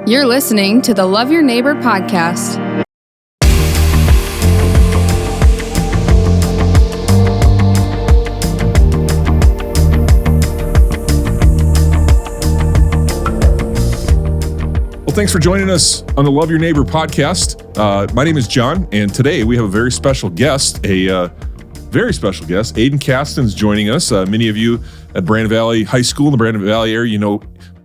You're listening to the Love Your Neighbor podcast. Well, thanks for joining us on the Love Your Neighbor podcast. My name is John, and today we have a very special guest, Aiden Kasten is joining us. Many of you at Brandon Valley High School in the Brandon Valley area, you know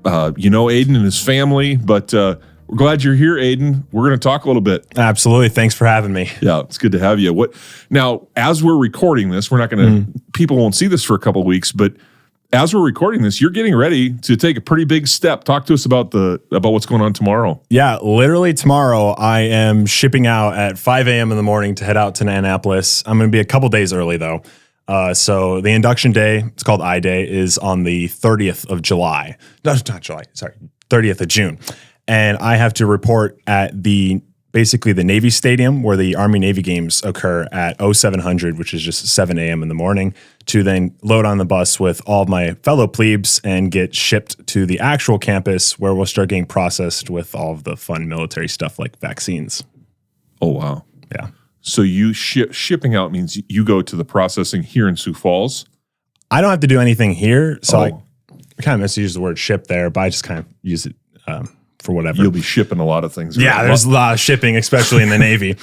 Aiden and his family, but we're glad you're here, Aiden. We're going to talk a little bit. Absolutely. Thanks for having me. Yeah, it's good to have you. Now, as we're recording this, we're not going to, people won't see this for a couple of weeks, but as we're recording this, you're getting ready to take a pretty big step. Talk to us about what's going on tomorrow. Yeah, literally tomorrow, I am shipping out at 5 a.m. in the morning to head out to Annapolis. I'm going to be a couple days early, though. So the induction day, it's called I-Day, is on the 30th of July. No, not July, sorry, 30th of June. And I have to report at basically the Navy Stadium where the Army-Navy games occur at 0700, which is just 7 a.m. in the morning, to then load on the bus with all of my fellow plebes and get shipped to the actual campus where we'll start getting processed with all of the fun military stuff like vaccines. Oh, wow. Yeah. So you shipping out means you go to the processing here in Sioux Falls? I don't have to do anything here, so I kind of misuse the word ship there, but I just kind of use it for whatever. You'll be shipping a lot of things. Yeah, there's a lot of shipping, especially in the Navy.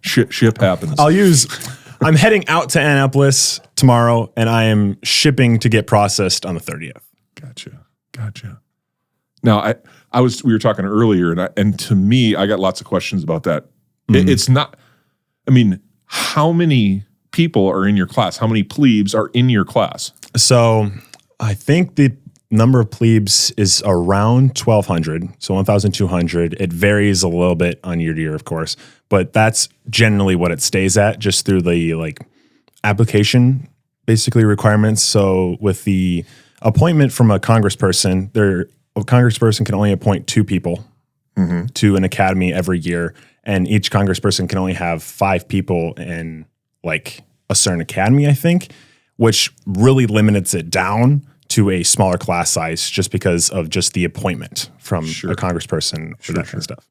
Ship happens. I'm heading out to Annapolis tomorrow, and I am shipping to get processed on the 30th. Gotcha. Now, we were talking earlier, and to me, I got lots of questions about that. It's not, how many people are in your class? How many plebes are in your class? So I think the number of plebes is around 1,200, so 1,200. It varies a little bit on year to year, of course, but that's generally what it stays at, just through the application basically requirements. So with the appointment from a congressperson, a congressperson can only appoint 2 people to an academy every year, and each congressperson can only have 5 people in a certain academy, I think, which really limits it down to a smaller class size just because of just the appointment from a congressperson for that kind of stuff.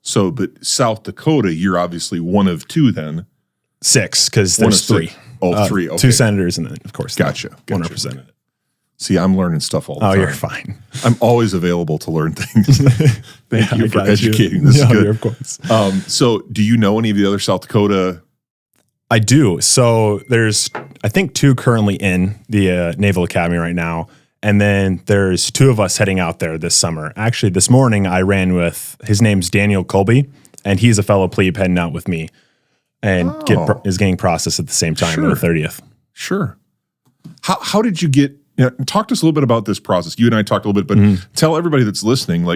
So, but South Dakota, you're obviously one of 2 then. 6, because there's 3. Oh, 3, okay. 2 senators and then, of course, Gotcha. One representative. See, I'm learning stuff all the time. Oh, you're fine. I'm always available to learn things. Thank you for educating. This is good. Of course. So do you know any of the other South Dakota? I do. So there's, I think, 2 currently in the Naval Academy right now. And then there's 2 of us heading out there this summer. Actually, this morning I ran with, his name's Daniel Colby, and he's a fellow plebe heading out with me and is getting processed at the same time on the 30th. Sure. How did you get, talk to us a little bit about this process. You and I talked a little bit, but tell everybody that's listening,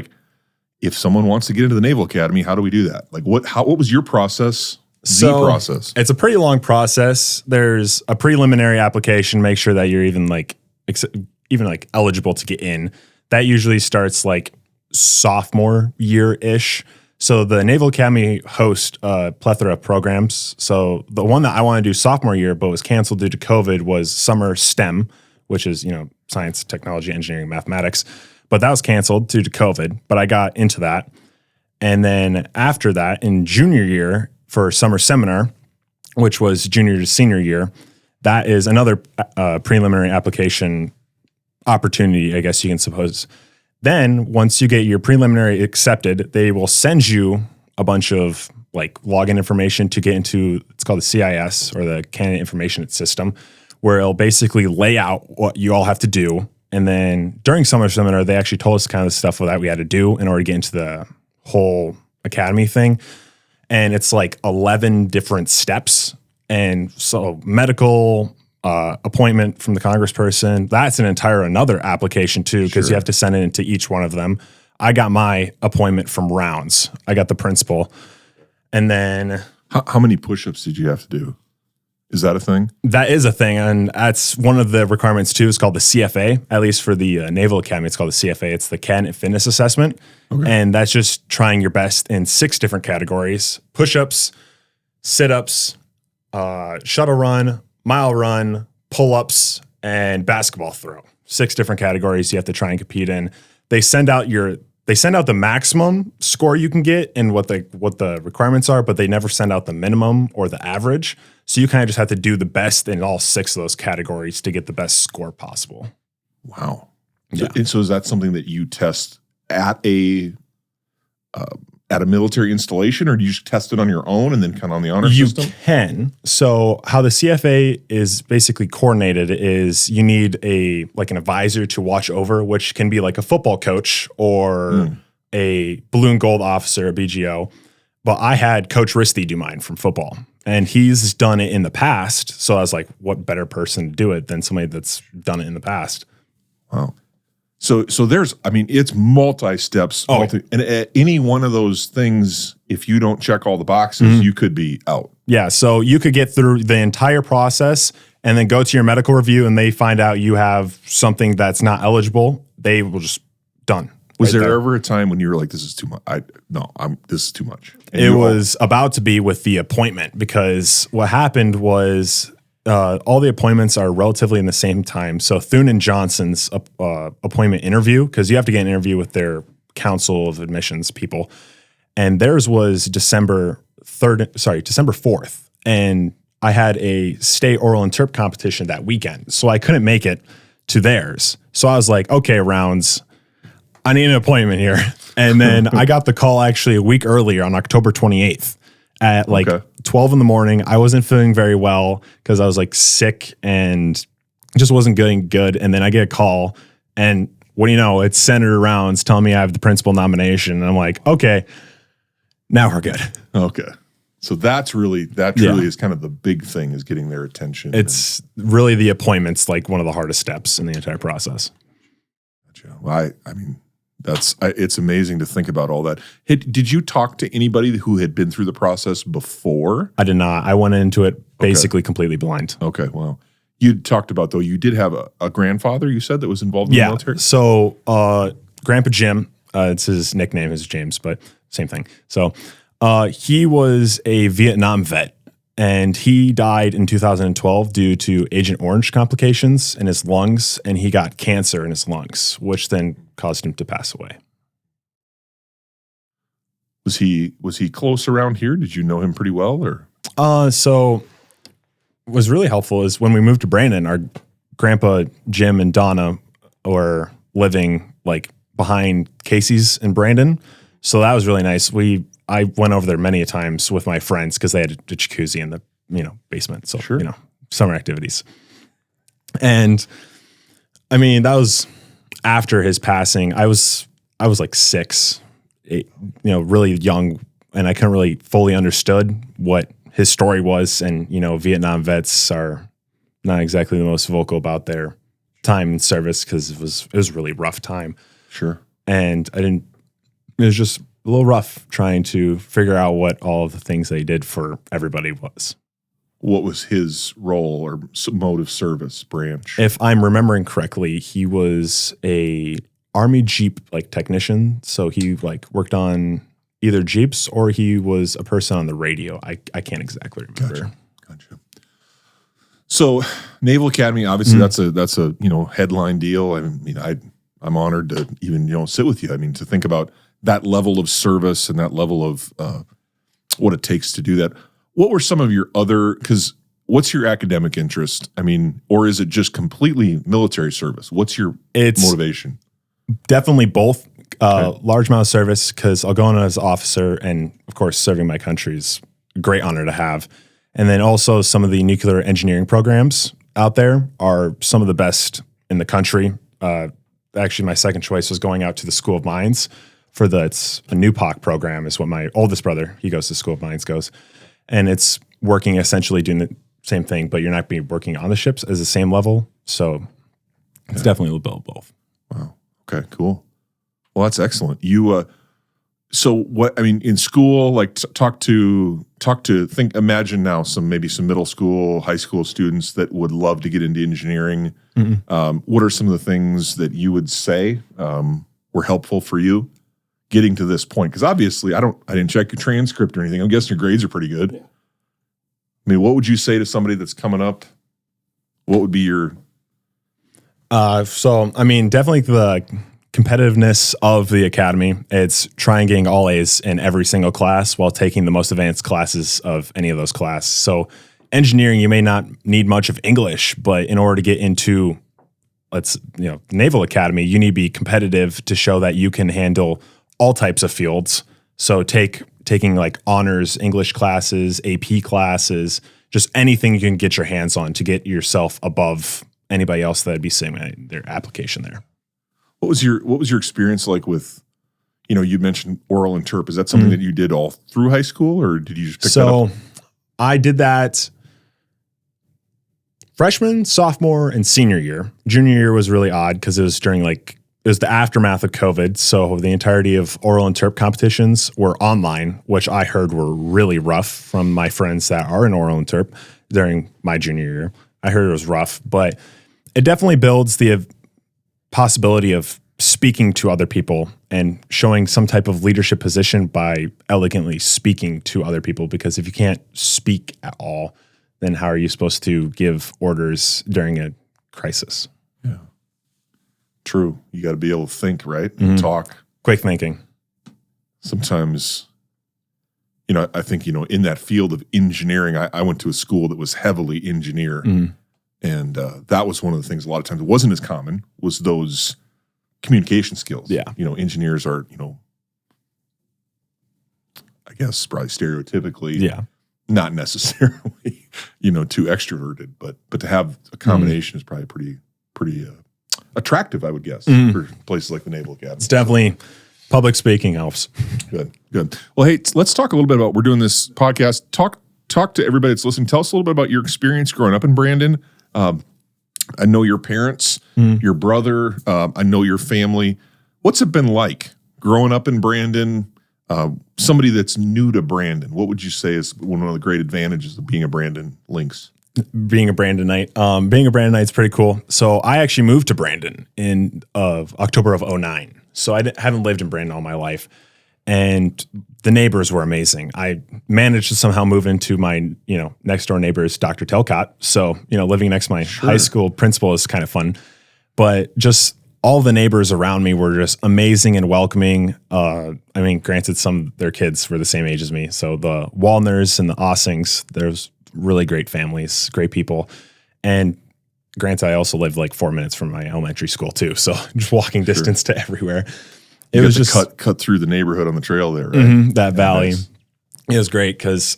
if someone wants to get into the Naval Academy, how do we do that? What was your process? Process. It's a pretty long process. There's a preliminary application, make sure that you're even eligible to get in. That usually starts sophomore year-ish. So the Naval Academy hosts a plethora of programs. So the one that I want to do sophomore year but was canceled due to COVID was summer STEM, which is, science, technology, engineering, mathematics. But that was canceled due to COVID, but I got into that. And then after that, in junior year, for summer seminar, which was junior to senior year, that is another preliminary application opportunity, I guess you can suppose. Then once you get your preliminary accepted, they will send you a bunch of login information to get into, it's called the CIS, or the Candidate Information System, where it'll basically lay out what you all have to do. And then during summer seminar, they actually told us kind of the stuff that we had to do in order to get into the whole academy thing. And it's 11 different steps. And so medical appointment from the congressperson, that's another application too, because you have to send it into each one of them. I got my appointment from rounds. I got the principal. And then... How many push-ups did you have to do? Is that a thing? That is a thing, and that's one of the requirements too. It's called the CFA, at least for the Naval Academy. It's called the CFA. It's the Cadet Fitness Assessment, and that's just trying your best in 6 different categories: push-ups, sit-ups, shuttle run, mile run, pull-ups, and basketball throw. 6 different categories you have to try and compete in. They send out they send out the maximum score you can get and what the requirements are, but they never send out the minimum or the average. So you kind of just have to do the best in all 6 of those categories to get the best score possible. Wow. Yeah. So is that something that you test at a military installation, or do you just test it on your own and then kind of on the honor system? You can. So how the CFA is basically coordinated is you need an advisor to watch over, which can be like a football coach or a balloon gold officer, a BGO. But I had Coach Risty do mine from football, and he's done it in the past. So I was like, what better person to do it than somebody that's done it in the past? Wow. So there's, it's multi-steps. And at any one of those things, if you don't check all the boxes, you could be out. Yeah. So you could get through the entire process and then go to your medical review and they find out you have something that's not eligible. They will just done. Was there ever a time when you were like, this is too much? This is too much. And it was about to be with the appointment, because what happened was all the appointments are relatively in the same time. So Thune and Johnson's appointment interview, because you have to get an interview with their council of admissions people, and theirs was December 4th. And I had a state oral interp competition that weekend, so I couldn't make it to theirs. So I was like, okay, rounds, I need an appointment here. And then I got the call actually a week earlier on October 28th at 12 in the morning. I wasn't feeling very well because I was like sick and just wasn't getting good. And then I get a call, and what do you know? It's Senator Rounds telling me I have the principal nomination. And I'm like, okay, now we're good. Okay. So that truly is kind of the big thing, is getting their attention. It's really the appointment's like one of the hardest steps in the entire process. Gotcha. Well, it's amazing to think about all that. Hey, did you talk to anybody who had been through the process before? I did not. I went into it basically completely blind. Okay, well, you talked about, though, you did have a grandfather, you said, that was involved in the military? So Grandpa Jim, it's his nickname is James, but same thing. So he was a Vietnam vet, and he died in 2012 due to Agent Orange complications in his lungs, and he got cancer in his lungs, which then caused him to pass away. Was he close around here? Did you know him pretty well, or? So what was really helpful is when we moved to Brandon, our grandpa Jim and Donna were living like behind Casey's in Brandon. So that was really nice. I went over there many a times with my friends because they had a jacuzzi in the basement. So sure. Summer activities. And that was after his passing. I was like 6, 8, really young, and I couldn't really fully understood what his story was. And Vietnam vets are not exactly the most vocal about their time in service because it was a really rough time. Sure. And it was just a little rough trying to figure out what all of the things they did for everybody was. What was his role or mode of service branch? If I'm remembering correctly, he was a Army Jeep technician. So he worked on either Jeeps or he was a person on the radio. I can't exactly remember. Gotcha. So Naval Academy, obviously that's a headline deal. I'm honored to even sit with you. To think about that level of service and that level of what it takes to do that. What were some of your because what's your academic interest? Or is it just completely military service? What's your motivation? Definitely both. Large amount of service because I'll go in as an officer, and of course serving my country is a great honor to have. And then also some of the nuclear engineering programs out there are some of the best in the country. Actually, my second choice was going out to the School of Mines. It's a NUPOC program is what my oldest brother, he goes to School of Mines, goes. And it's working essentially doing the same thing, but you're not working on the ships as the same level. So it's definitely a little bit of both. Wow. Okay, cool. Well, that's excellent. You, so what, in school, imagine now some middle school, high school students that would love to get into engineering. What are some of the things that you would say were helpful for you getting to this point? Because obviously I didn't check your transcript or anything. I'm guessing your grades are pretty good. Yeah. What would you say to somebody that's coming up? What would be your... Definitely the competitiveness of the academy. It's trying getting all A's in every single class while taking the most advanced classes of any of those classes. So engineering, you may not need much of English, but in order to get into Naval Academy, you need to be competitive to show that you can handle all types of fields. So taking like honors English classes, AP classes, just anything you can get your hands on to get yourself above anybody else that'd be submitting their application there. What was your experience like with, you mentioned oral interp? Is that something that you did all through high school, or did you just pick that up? I did that freshman, sophomore, and senior year. Junior year was really odd because it was it was the aftermath of COVID. So the entirety of oral interp competitions were online, which I heard were really rough from my friends that are in oral interp during my junior year. I heard it was rough, but it definitely builds the possibility of speaking to other people and showing some type of leadership position by elegantly speaking to other people. Because if you can't speak at all, then how are you supposed to give orders during a crisis? Yeah. True. You got to be able to think, right? And talk. Quick thinking. Sometimes, I think, in that field of engineering, I went to a school that was heavily engineer. And that was one of the things a lot of times it wasn't as common, was those communication skills. Yeah. Engineers are, I guess probably stereotypically not necessarily, too extroverted, but to have a combination is probably pretty attractive, I would guess, for places like the Naval Academy. It's definitely public speaking helps. Good. Well, hey, let's talk a little bit about, we're doing this podcast. Talk to everybody that's listening. Tell us a little bit about your experience growing up in Brandon. I know your parents, your brother, I know your family. What's it been like growing up in Brandon? Somebody that's new to Brandon, what would you say is one of the great advantages of being a Brandon Lynx? Being a Brandonite. Being a Brandonite is pretty cool. So I actually moved to Brandon in October of 2009. So I haven't lived in Brandon all my life. And the neighbors were amazing. I managed to somehow move into my, next door neighbor's Dr. Telcott. So, living next to my high school principal is kind of fun. But just all the neighbors around me were just amazing and welcoming. Granted, some of their kids were the same age as me. So the Wallners and the Ossings, there's really great families, great people. And granted, I also lived like 4 minutes from my elementary school too. So just walking distance to everywhere. It was just cut through the neighborhood on the trail there, right? That valley. Nice. It was great because,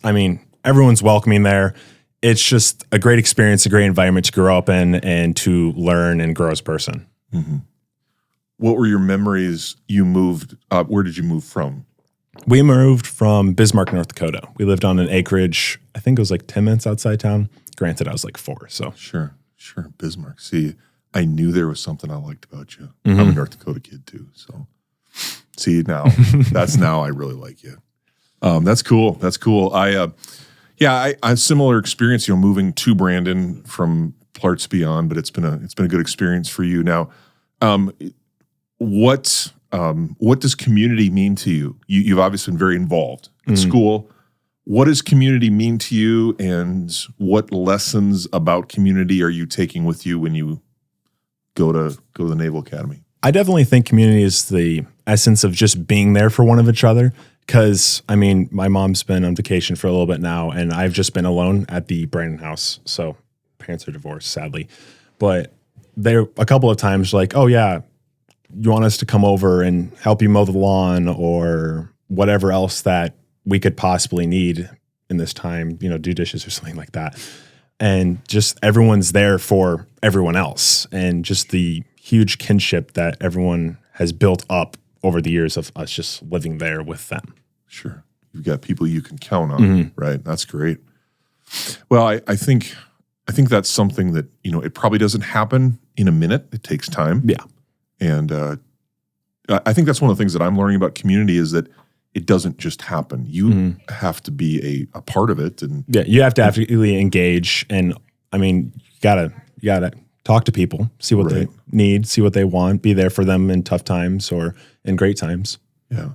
everyone's welcoming there. It's just a great experience, a great environment to grow up in and to learn and grow as a person. Mm-hmm. What were your memories? You moved, where did you move from? We moved from Bismarck, North Dakota. We lived on an acreage, I think it was like 10 minutes outside town. Granted, I was like 4, so. Sure. Bismarck. See, I knew there was something I liked about you. I'm a North Dakota kid too, so. See, now I really like you. That's cool. I have similar experience, moving to Brandon from parts beyond, but it's been a good experience for you. Now, what does community mean to you? You've obviously been very involved in school. What does community mean to you, and what lessons about community are you taking with you when you go to the Naval Academy? I definitely think community is the essence of just being there for one of each other. Because, my mom's been on vacation for a little bit now, and I've just been alone at the Brandon house. So parents are divorced, sadly. But there a couple of times like, oh, yeah, you want us to come over and help you mow the lawn or whatever else that we could possibly need in this time, do dishes or something like that. And just everyone's there for everyone else. And just the huge kinship that everyone has built up over the years of us just living there with them. Sure. You've got people you can count on, right? That's great. Well, I think that's something that, it probably doesn't happen in a minute. It takes time. Yeah. And I think that's one of the things that I'm learning about community is that it doesn't just happen. You have to be a part of it. And yeah, you have to actively engage. And you gotta talk to people, see what they need, see what they want, be there for them in tough times or in great times. Yeah.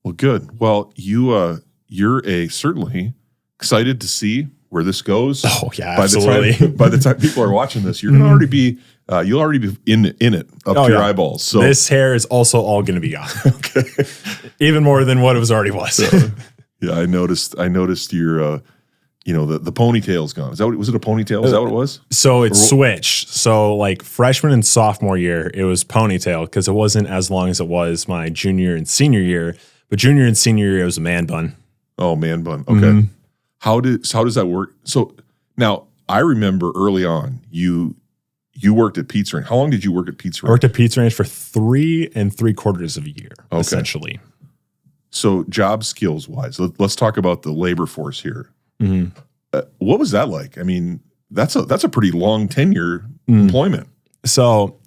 Well, good. Well, you're certainly excited to see where this goes. Oh yeah, absolutely. By the time people are watching this, you're gonna already be you'll already be in it up to your eyeballs. So this hair is also all going to be gone. Okay, even more than what it was already was. Yeah, I noticed your the ponytail's gone. Was it a ponytail? Is that what it was? So it switched. So like freshman and sophomore year, it was ponytail because it wasn't as long as it was my junior and senior year. But junior and senior year, it was a man bun. Oh, man bun. Okay. How does that work? So now I remember early on you worked at Pizza Ranch. How long did you work at Pizza Ranch? I worked at Pizza Ranch for 3 3/4 of a year, essentially. So job skills wise, let's talk about the labor force here. What was that like? I mean, that's a pretty long tenure employment. So,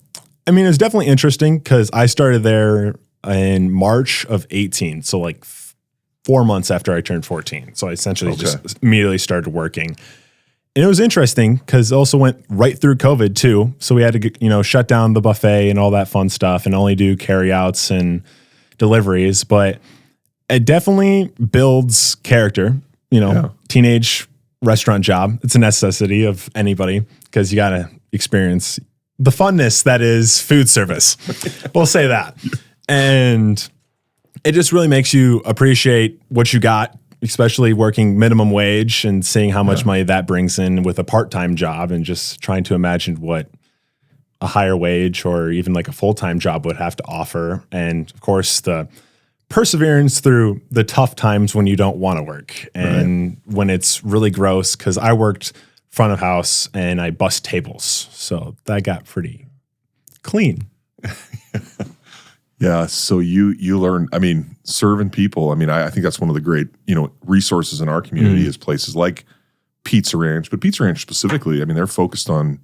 I mean, it was definitely interesting because I started there in March of 18. So like 4 months after I turned 14. So I essentially just immediately started working. And it was interesting because it also went right through COVID too. So we had to, shut down the buffet and all that fun stuff and only do carryouts and deliveries. But it definitely builds character, teenage restaurant job. It's a necessity of anybody because you got to experience the funness that is food service. We'll say that. And it just really makes you appreciate what you got, especially working minimum wage and seeing how much money that brings in with a part-time job and just trying to imagine what a higher wage or even like a full-time job would have to offer. And of course, the perseverance through the tough times when you don't want to work and when it's really gross, because I worked front of house and I bussed tables. So that got pretty clean. Yeah, so you learn, I mean, serving people. I mean, I think that's one of the great, resources in our community is places like Pizza Ranch, but Pizza Ranch specifically, I mean, they're focused on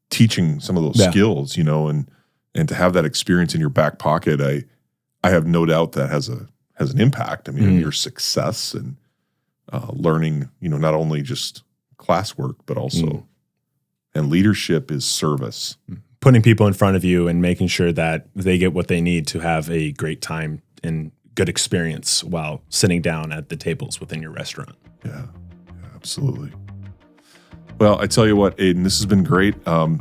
teaching some of those skills, and to have that experience in your back pocket, I have no doubt that has an impact. I mean, on your success and learning, not only just classwork, but also, and leadership is service. Putting people in front of you and making sure that they get what they need to have a great time and good experience while sitting down at the tables within your restaurant. Yeah, absolutely. Well, I tell you what, Aiden, this has been great. I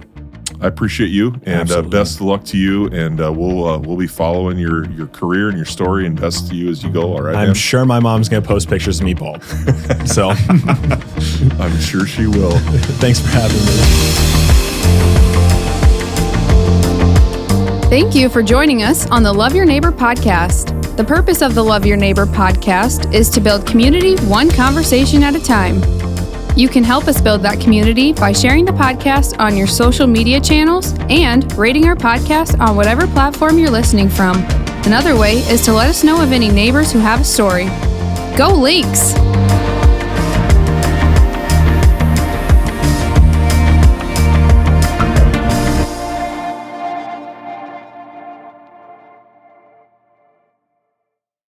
appreciate you, and best of luck to you. And we'll be following your career and your story, and best to you as you go. All right, I'm sure my mom's gonna post pictures of me bald. So I'm sure she will. Thanks for having me. Thank you for joining us on the Love Your Neighbor podcast. The purpose of the Love Your Neighbor podcast is to build community one conversation at a time. You can help us build that community by sharing the podcast on your social media channels and rating our podcast on whatever platform you're listening from. Another way is to let us know of any neighbors who have a story. Go Lynx!